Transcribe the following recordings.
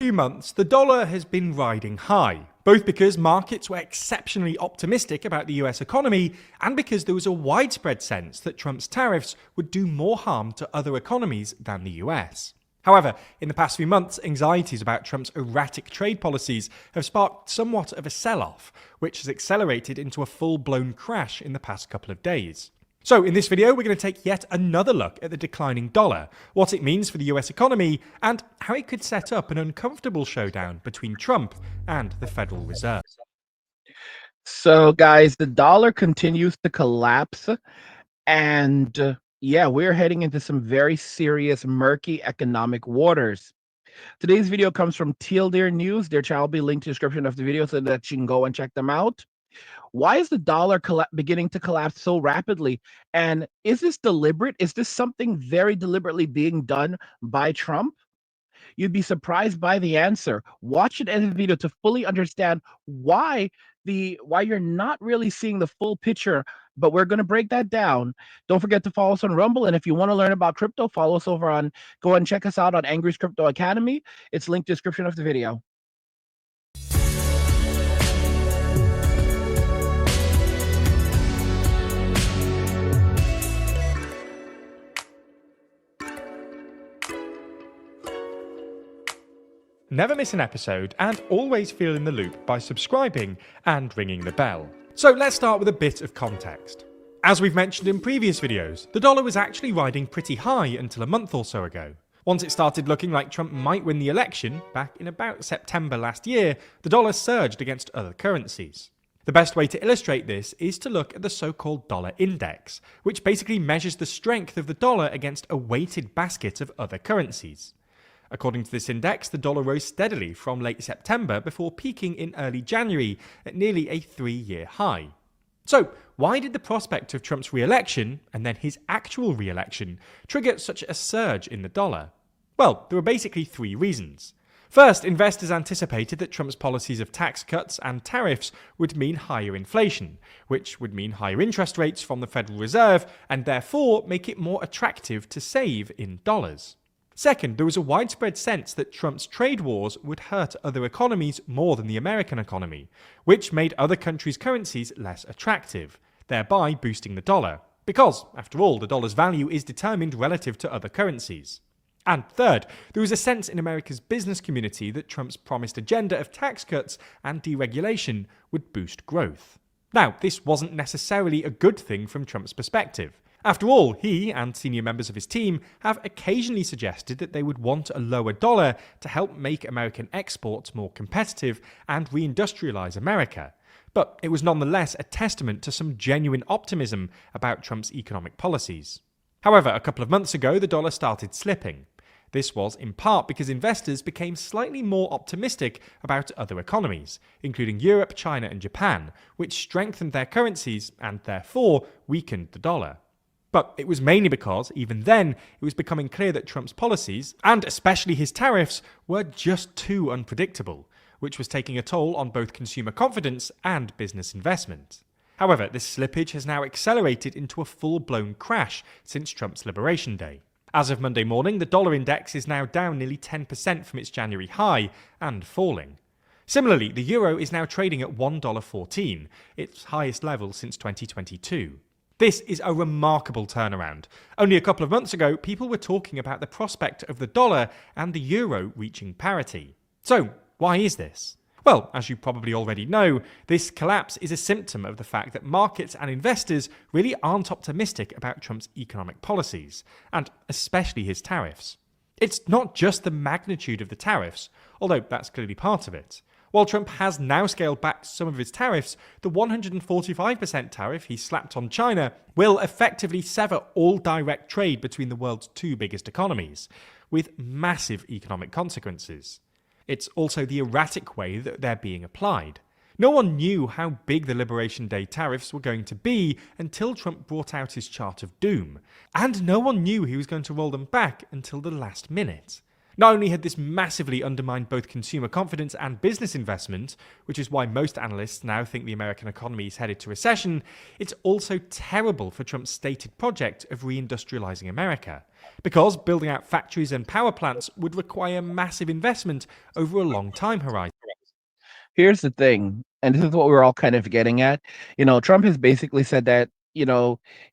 Few months, the dollar has been riding high, both because markets were exceptionally optimistic about the US economy and because there was a widespread sense that Trump's tariffs would do more harm to other economies than the US. However, in the past few months, anxieties about Trump's erratic trade policies have sparked somewhat of a sell-off, which has accelerated into a full-blown crash in the past couple of days. So in this video, we're going to take yet another look at the declining dollar, what it means for the US economy, and how it could set up an uncomfortable showdown between Trump and the Federal Reserve. So guys, the dollar continues to collapse, and yeah, we're heading into some very serious, murky economic waters. Today's video comes from Teal Deer News. Their channel will be linked in the description of the video so that you can go and check them out. Why is the dollar beginning to collapse so rapidly? And is this deliberate? Is this something very deliberately being done by Trump? You'd be surprised by the answer. Watch it in the video to fully understand why you're not really seeing the full picture, but we're going to break that down. Don't forget to follow us on Rumble, and if you want to learn about crypto, follow us over on go and check us out on Angry's Crypto Academy. It's linked in the description of the video. Never miss an episode and always feel in the loop by subscribing and ringing the bell. So let's start with a bit of context. As we've mentioned in previous videos, the dollar was actually riding pretty high until a month or so ago. Once it started looking like Trump might win the election, back in about September last year, the dollar surged against other currencies. The best way to illustrate this is to look at the so-called dollar index, which basically measures the strength of the dollar against a weighted basket of other currencies. According to this index, the dollar rose steadily from late September before peaking in early January at nearly a 3-year high. So, why did the prospect of Trump's re-election, and then his actual re-election, trigger such a surge in the dollar? Well, there were basically 3 reasons. First, investors anticipated that Trump's policies of tax cuts and tariffs would mean higher inflation, which would mean higher interest rates from the Federal Reserve, and therefore make it more attractive to save in dollars. Second, there was a widespread sense that Trump's trade wars would hurt other economies more than the American economy, which made other countries' currencies less attractive, thereby boosting the dollar, because, after all, the dollar's value is determined relative to other currencies. And third, there was a sense in America's business community that Trump's promised agenda of tax cuts and deregulation would boost growth. Now, this wasn't necessarily a good thing from Trump's perspective. After all, he and senior members of his team have occasionally suggested that they would want a lower dollar to help make American exports more competitive and reindustrialize America. But it was nonetheless a testament to some genuine optimism about Trump's economic policies. However, a couple of months ago, the dollar started slipping. This was in part because investors became slightly more optimistic about other economies, including Europe, China, and Japan, which strengthened their currencies and therefore weakened the dollar. But it was mainly because, even then, it was becoming clear that Trump's policies, and especially his tariffs, were just too unpredictable, which was taking a toll on both consumer confidence and business investment. However, this slippage has now accelerated into a full-blown crash since Trump's Liberation Day. As of Monday morning, the dollar index is now down nearly 10% from its January high and falling. Similarly, the euro is now trading at $1.14, its highest level since 2022. This is a remarkable turnaround. Only a couple of months ago, people were talking about the prospect of the dollar and the euro reaching parity. So, why is this? Well, as you probably already know, this collapse is a symptom of the fact that markets and investors really aren't optimistic about Trump's economic policies, and especially his tariffs. It's not just the magnitude of the tariffs, although that's clearly part of it. While Trump has now scaled back some of his tariffs, the 145% tariff he slapped on China will effectively sever all direct trade between the world's 2 biggest economies, with massive economic consequences. It's also the erratic way that they're being applied. No one knew how big the Liberation Day tariffs were going to be until Trump brought out his chart of doom, and no one knew he was going to roll them back until the last minute. Not only had this massively undermined both consumer confidence and business investment, which is why most analysts now think the American economy is headed to recession, it's also terrible for Trump's stated project of reindustrializing America. Because building out factories and power plants would require massive investment over a long time horizon. Here's the thing, and this is what we're all kind of getting at. Trump has basically said that,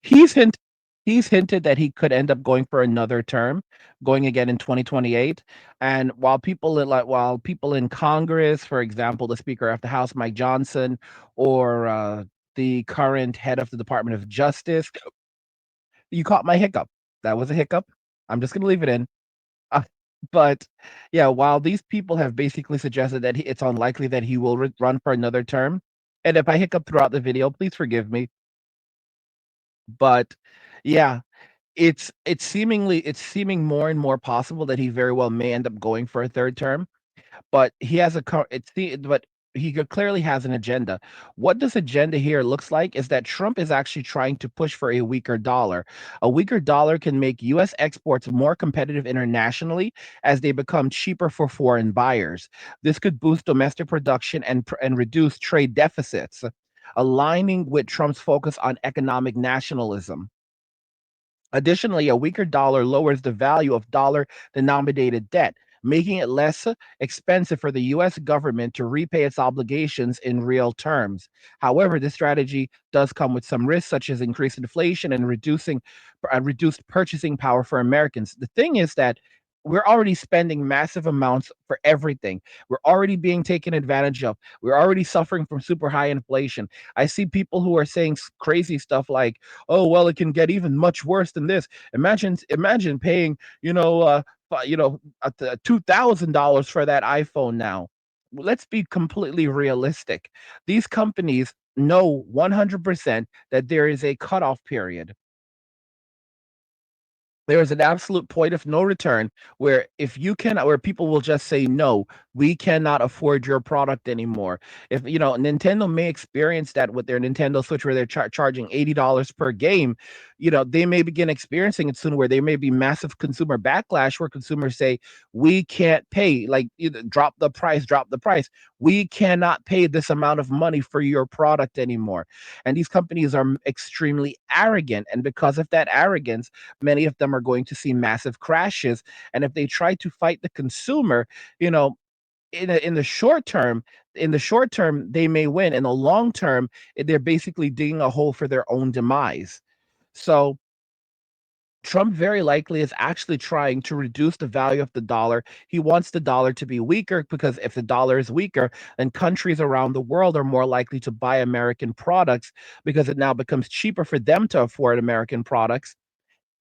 he's hint he's hinted that he could end up going for another term, going again in 2028. And while people in Congress, for example, the Speaker of the House, Mike Johnson, or the current head of the Department of Justice, you caught my hiccup. That was a hiccup. I'm just gonna leave it in. Uh, but yeah, while these people have basically suggested that it's unlikely that he will run for another term, and if I hiccup throughout the video, please forgive me. But yeah, it's seeming more and more possible that he very well may end up going for a third term. But he has a co it's the but he clearly has an agenda. What this agenda here looks like is that Trump is actually trying to push for a weaker dollar. A weaker dollar can make US exports more competitive internationally as they become cheaper for foreign buyers. This could boost domestic production and reduce trade deficits, aligning with Trump's focus on economic nationalism. Additionally, a weaker dollar lowers the value of dollar denominated debt, making it less expensive for the US government to repay its obligations in real terms. However, this strategy does come with some risks, such as increased inflation and reduced purchasing power for Americans. The thing is that we're already spending massive amounts for everything. We're already being taken advantage of. We're already suffering from super high inflation. I see people who are saying crazy stuff like, "Oh, well, it can get even much worse than this." Imagine paying, $2,000 for that iPhone now. Let's be completely realistic. These companies know 100% that there is a cutoff period. There is an absolute point of no return where people will just say, "No, we cannot afford your product anymore." If Nintendo may experience that with their Nintendo Switch, where they're charging $80 per game. They may begin experiencing it soon, where there may be massive consumer backlash, where consumers say, "We can't pay, like, either drop the price, drop the price. We cannot pay this amount of money for your product anymore." And these companies are extremely arrogant, and because of that arrogance, many of them are going to see massive crashes. And if they try to fight the consumer, you know, in the short term, they may win. In the long term, they're basically digging a hole for their own demise. So Trump very likely is actually trying to reduce the value of the dollar. He wants the dollar to be weaker, because if the dollar is weaker, then countries around the world are more likely to buy American products, because it now becomes cheaper for them to afford American products.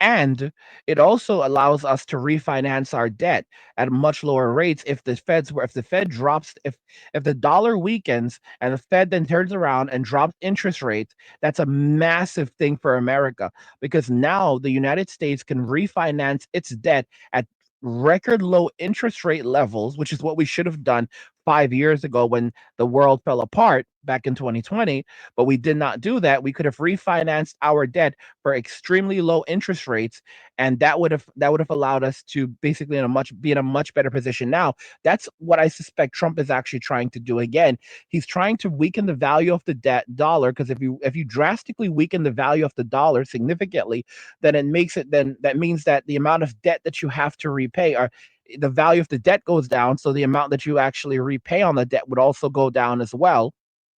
And it also allows us to refinance our debt at much lower rates. If the Fed drops, if the dollar weakens and the Fed then turns around and drops interest rates, that's a massive thing for America, because now the United States can refinance its debt at record low interest rate levels, which is what we should have done 5 years ago when the world fell apart back in 2020. But we did not do that. We could have refinanced our debt for extremely low interest rates, and that would have allowed us to basically be in a much better position now. That's what I suspect Trump is actually trying to do again. He's trying to weaken the value of the debt dollar, because if you drastically weaken the value of the dollar significantly, then that means that the amount of debt that you have to repay, or the value of the debt, goes down, so the amount that you actually repay on the debt would also go down as well,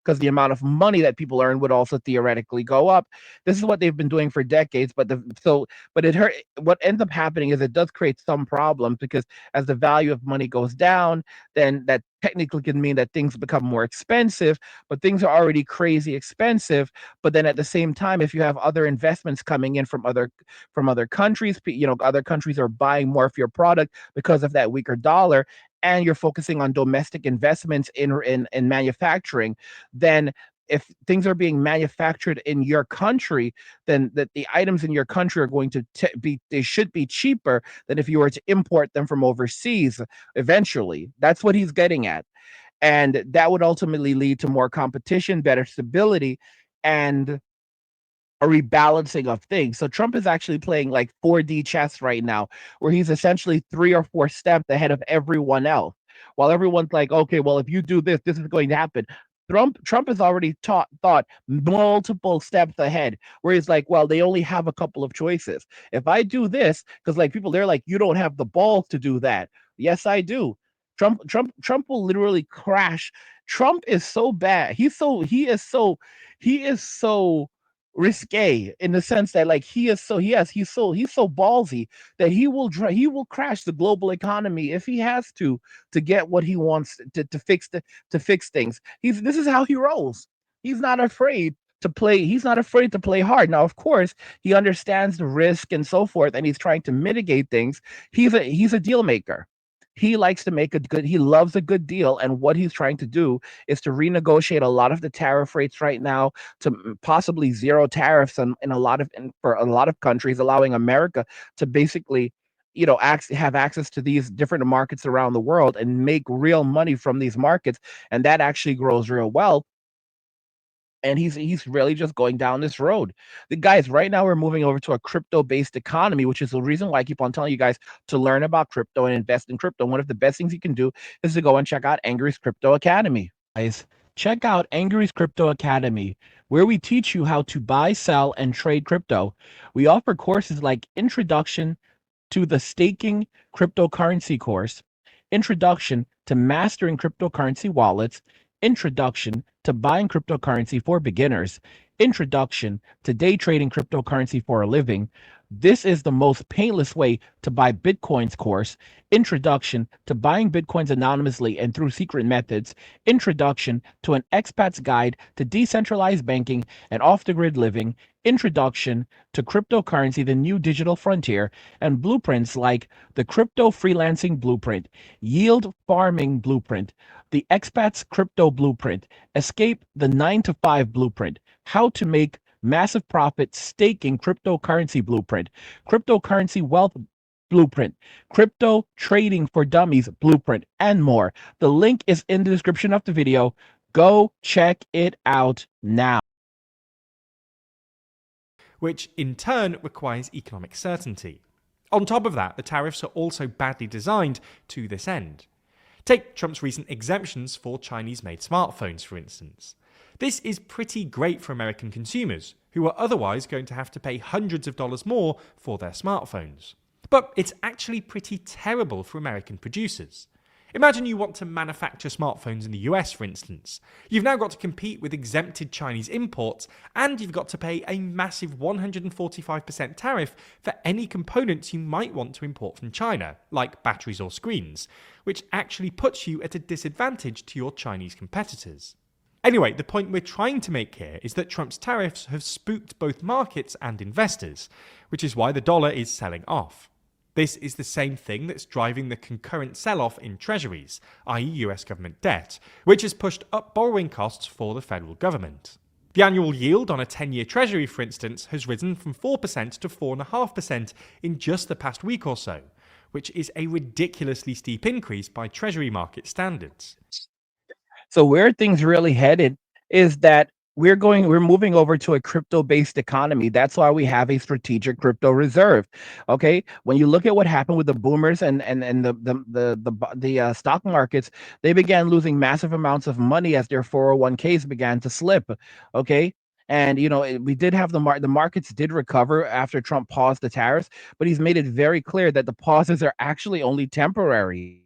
because the amount of money that people earn would also theoretically go up. This is what they've been doing for decades, but it hurt. What ends up happening is it does create some problems, because as the value of money goes down, then that technically can mean that things become more expensive, but things are already crazy expensive. But then at the same time, if you have other investments coming in from other countries, other countries are buying more of your product because of that weaker dollar, and you're focusing on domestic investments in manufacturing, then if things are being manufactured in your country, then that the items in your country are going to they should be cheaper than if you were to import them from overseas eventually. That's what he's getting at. And that would ultimately lead to more competition, better stability, and a rebalancing of things. So Trump is actually playing like 4D chess right now, where he's essentially 3 or 4 steps ahead of everyone else. While everyone's like, okay, well, if you do this, this is going to happen. Trump has already thought multiple steps ahead, where he's like, well, they only have a couple of choices. If I do this, because like people, they're like, you don't have the balls to do that. Yes, I do. Trump will literally crash. Trump is so bad. He is so risque in the sense that like he's so ballsy that he will crash the global economy if he has to get what he wants to fix things. This is how he rolls. He's not afraid he's not afraid to play hard. Now, of course, he understands the risk and so forth, and he's trying to mitigate things. He's a deal maker. He loves a good deal, and what he's trying to do is to renegotiate a lot of the tariff rates right now to possibly zero tariffs for a lot of countries, allowing America to basically, have access to these different markets around the world and make real money from these markets, and that actually grows real well. And he's really just going down this road. The guys, right now we're moving over to a crypto-based economy, which is the reason why I keep on telling you guys to learn about crypto and invest in crypto. One of the best things you can do is to go and check out Angry's Crypto Academy. Guys, check out Angry's Crypto Academy, where we teach you how to buy, sell, and trade crypto. We offer courses like Introduction to the Staking Cryptocurrency course, Introduction to Mastering Cryptocurrency Wallets, Introduction to Buying Cryptocurrency for Beginners, Introduction to Day Trading Cryptocurrency for a Living. This is the most painless way to buy Bitcoins course, Introduction to Buying Bitcoins Anonymously and Through Secret Methods, Introduction to an Expat's Guide to Decentralized Banking and Off-the-Grid Living, Introduction to Cryptocurrency, the New Digital Frontier, and blueprints like the Crypto Freelancing Blueprint, Yield Farming Blueprint, the Expat's Crypto Blueprint, Escape the 9 to 5 Blueprint, How to Make Massive Profit Staking Cryptocurrency Blueprint, Cryptocurrency Wealth Blueprint, Crypto Trading for Dummies Blueprint, and more. The link is in the description of the video. Go check it out now. Which in turn requires economic certainty. On top of that, the tariffs are also badly designed to this end. Take Trump's recent exemptions for Chinese-made smartphones, for instance. This is pretty great for American consumers, who are otherwise going to have to pay hundreds of dollars more for their smartphones. But it's actually pretty terrible for American producers. Imagine you want to manufacture smartphones in the US, for instance. You've now got to compete with exempted Chinese imports, and you've got to pay a massive 145% tariff for any components you might want to import from China, like batteries or screens, which actually puts you at a disadvantage to your Chinese competitors. Anyway, the point we're trying to make here is that Trump's tariffs have spooked both markets and investors, which is why the dollar is selling off. This is the same thing that's driving the concurrent sell-off in treasuries, i.e. US government debt, which has pushed up borrowing costs for the federal government. The annual yield on a 10-year treasury, for instance, has risen from 4% to 4.5% in just the past week or so, which is a ridiculously steep increase by treasury market standards. So where things really headed is that we're moving over to a crypto-based economy. That's why we have a strategic crypto reserve. Okay, when you look at what happened with the boomers and the stock markets, they began losing massive amounts of money as their 401ks began to slip. Okay, and we did have the markets did recover after Trump paused the tariffs, but he's made it very clear that the pauses are actually only temporary.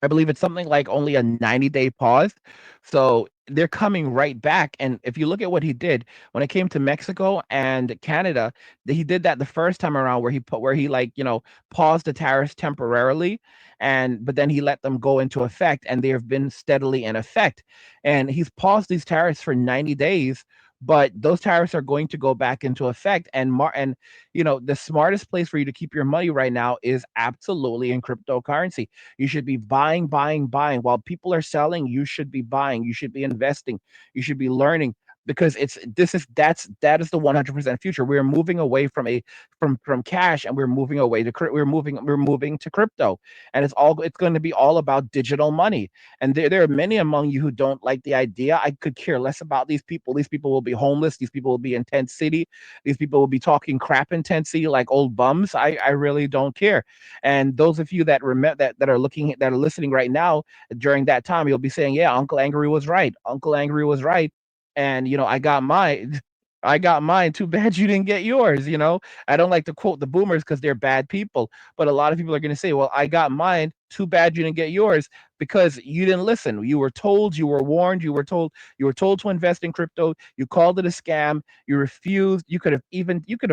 I believe it's something like only a 90-day pause. So they're coming right back. And if you look at what he did when it came to Mexico and Canada, he did that the first time around where he paused the tariffs temporarily, but then he let them go into effect, and they have been steadily in effect. And he's paused these tariffs for 90 days, but those tariffs are going to go back into effect. And the smartest place for you to keep your money right now is absolutely in cryptocurrency. You should be buying, buying, buying. While people are selling, you should be buying. You should be investing. You should be learning. because that is the 100% future. We're moving away from cash, and we're moving away to we're moving to crypto, and it's going to be all about digital money. And there are many among you who don't like the idea. I could care less about these people. These people will be homeless. These people will be in tent city. These people will be talking crap in tent city like old bums. I really don't care. And those of you that remember that are listening right now, during that time, you'll be saying, yeah, Uncle Angry was right. Uncle Angry was right. And I got mine. I got mine. Too bad you didn't get yours. I don't like to quote the boomers because they're bad people, but a lot of people are going to say, well, I got mine. Too bad you didn't get yours, because you didn't listen. You were told, you were warned, you were told to invest in crypto. You called it a scam. You refused. You could have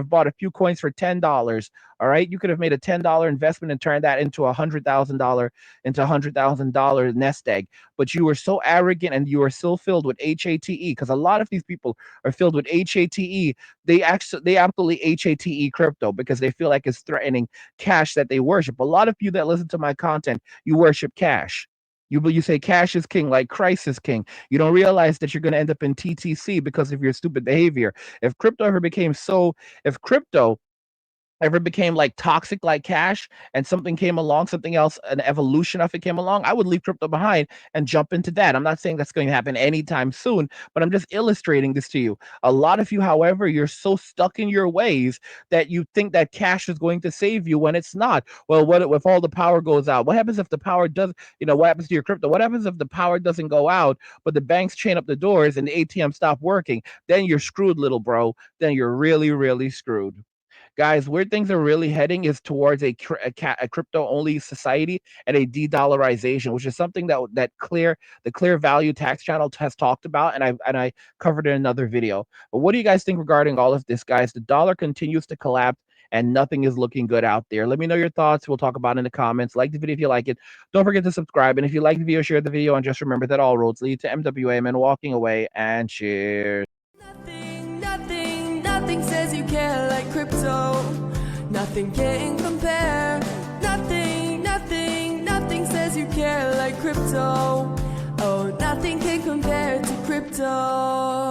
bought a few coins for $10. All right. You could have made a $10 investment and turned that into $100,000 nest egg. But you were so arrogant, and you were still filled with HATE, because a lot of these people are filled with HATE. They absolutely HATE crypto because they feel like it's threatening cash that they worship. A lot of you that listen to my content, you worship cash. You say cash is king, like Christ is king. You don't realize that you're going to end up in TTC because of your stupid behavior. If crypto ever became so, if crypto ever became like toxic like cash, and something came along, something else, an evolution of it came along, I would leave crypto behind and jump into that. I'm not saying that's going to happen anytime soon, but I'm just illustrating this to you. A lot of you, however, you're so stuck in your ways that you think that cash is going to save you when it's not. Well, what if all the power goes out? What happens if the power does, what happens to your crypto? What happens if the power doesn't go out, but the banks chain up the doors and the ATM stop working? Then you're screwed, little bro. Then you're really, really screwed. Guys, where things are really heading is towards a crypto only society and a de-dollarization, which is something the Clear Value Tax Channel has talked about, and I covered in another video. But what do you guys think regarding all of this, guys? The dollar continues to collapse, and nothing is looking good out there. Let me know your thoughts. We'll talk about it in the comments. Like the video if you like it. Don't forget to subscribe, and if you like the video, share the video, and just remember that all roads lead to MWM and walking away. And cheers. Nothing says you care like crypto. Nothing can compare. Nothing says you care like crypto. Oh, nothing can compare to crypto.